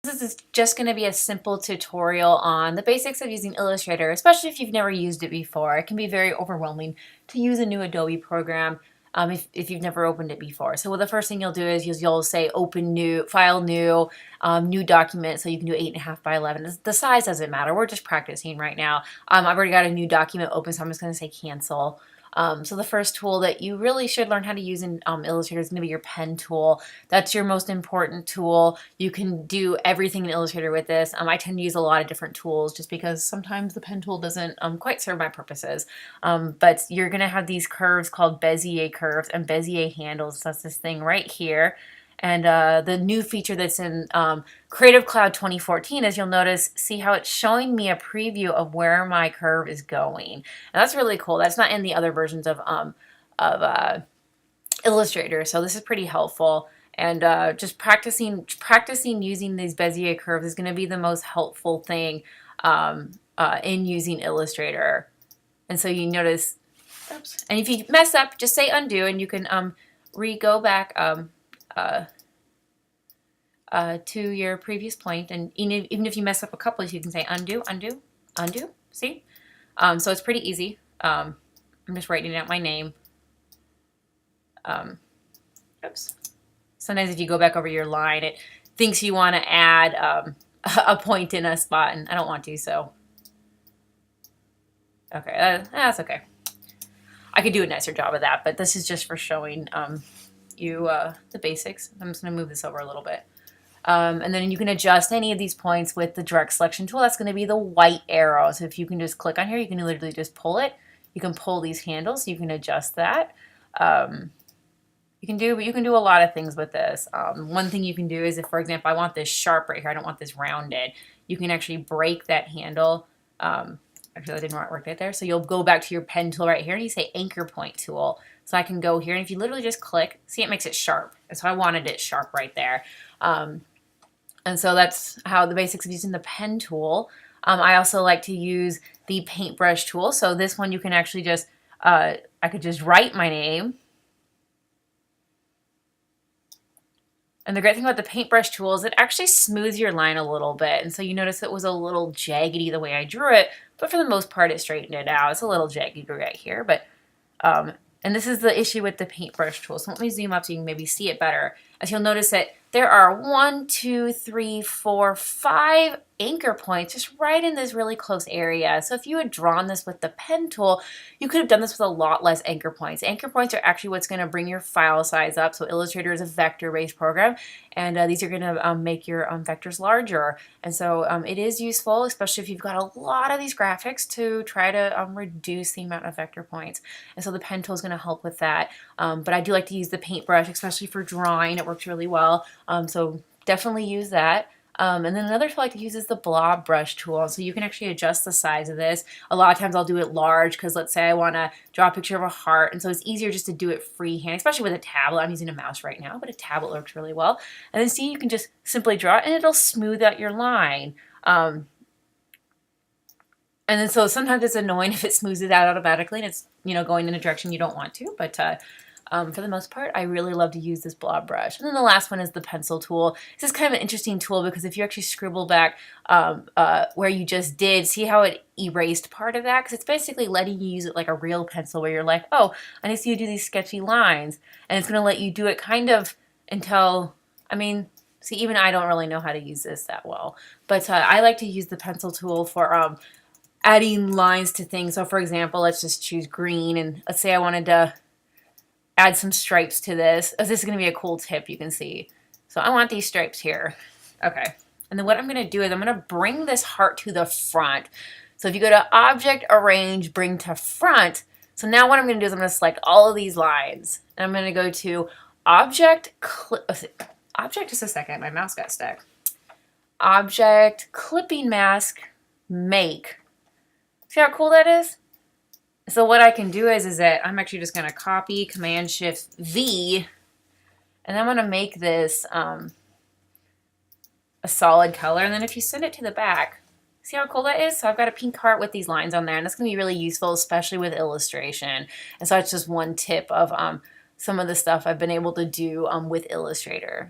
This is just going to be a simple tutorial on the basics of using Illustrator, especially if you've never used it before. It can be very overwhelming to use a new Adobe program if you've never opened it before. So the first thing you'll do is you'll say open new, file new, new document. So you can do 8.5 by 11. The size doesn't matter. We're just practicing right now. I've already got a new document open, so I'm just going to say cancel. So the first tool that you really should learn how to use in Illustrator is going to be your pen tool. That's your most important tool. You can do everything in Illustrator with this. I tend to use a lot of different tools just because sometimes the pen tool doesn't quite serve my purposes. But you're going to have these curves called Bezier curves and Bezier handles. That's this thing right here. And the new feature that's in Creative Cloud 2014 is you'll notice, see how it's showing me a preview of where my curve is going. And that's really cool. That's not in the other versions of Illustrator, so this is pretty helpful. And just practicing using these Bezier curves is going to be the most helpful thing in using Illustrator. And so you notice, oops, and if you mess up, just say undo, and you can go back to your previous point, and even if you mess up a couple, you can say undo, undo, undo. See? So it's pretty easy. I'm just writing out my name. Oops. Sometimes if you go back over your line, it thinks you want to add a point in a spot, and I don't want to, so. Okay, that's okay. I could do a nicer job of that, but this is just for showing you the basics. I'm just going to move this over a little bit. And then you can adjust any of these points with the direct selection tool. That's going to be the white arrow. So if you can just click on here, you can literally just pull it. You can pull these handles, so you can adjust that. You can do a lot of things with this. One thing you can do is if, for example, I want this sharp right here, I don't want this rounded, you can actually break that handle. Actually, that didn't work right there. So you'll go back to your pen tool right here and you say anchor point tool. So I can go here, and if you literally just click, see, it makes it sharp. And so I wanted it sharp right there. And so that's how the basics of using the pen tool. I also like to use the Paintbrush tool. So this one you can actually just, I could just write my name. And the great thing about the Paintbrush tool is it actually smooths your line a little bit. And so you notice it was a little jaggedy the way I drew it, but for the most part it straightened it out. It's a little jaggedy right here, but and this is the issue with the Paintbrush tool. So let me zoom up so you can maybe see it better. As you'll notice that there are 1, 2, 3, 4, 5 anchor points just right in this really close area. So if you had drawn this with the pen tool, you could have done this with a lot less anchor points. Anchor points are actually what's going to bring your file size up. So Illustrator is a vector-based program, and these are going to make your vectors larger. And so it is useful, especially if you've got a lot of these graphics, to try to reduce the amount of vector points. And so the pen tool is going to help with that. But I do like to use the paintbrush, especially for drawing. It works really well. So definitely use that. And then another tool I like to use is the Blob Brush tool. So you can actually adjust the size of this. A lot of times I'll do it large because let's say I want to draw a picture of a heart. And so it's easier just to do it freehand, especially with a tablet. I'm using a mouse right now, but a tablet works really well. And then see, you can just simply draw it and it'll smooth out your line. And then so sometimes it's annoying if it smooths it out automatically and it's, you know, going in a direction you don't want to. But for the most part, I really love to use this Blob Brush. And then the last one is the pencil tool. This is kind of an interesting tool because if you actually scribble back where you just did, see how it erased part of that? Because it's basically letting you use it like a real pencil where you're like, oh, I need to see you do these sketchy lines. And it's going to let you do it kind of until, I mean, see, even I don't really know how to use this that well. But I like to use the pencil tool for adding lines to things. So for example, let's just choose green, and let's say I wanted to add some stripes to this. This is going to be a cool tip you can see. So I want these stripes here. Okay. And then what I'm going to do is I'm going to bring this heart to the front. So if you go to Object, Arrange, Bring to Front. So now what I'm going to do is I'm going to select all of these lines. And I'm going to go to Object, just a second, my mouse got stuck. Object, Clipping Mask, Make. See how cool that is? So what I can do is that I'm actually just going to copy, Command-Shift-V, and I'm going to make this a solid color. And then if you send it to the back, see how cool that is? So I've got a pink heart with these lines on there, and that's going to be really useful, especially with illustration. And so it's just one tip of some of the stuff I've been able to do with Illustrator.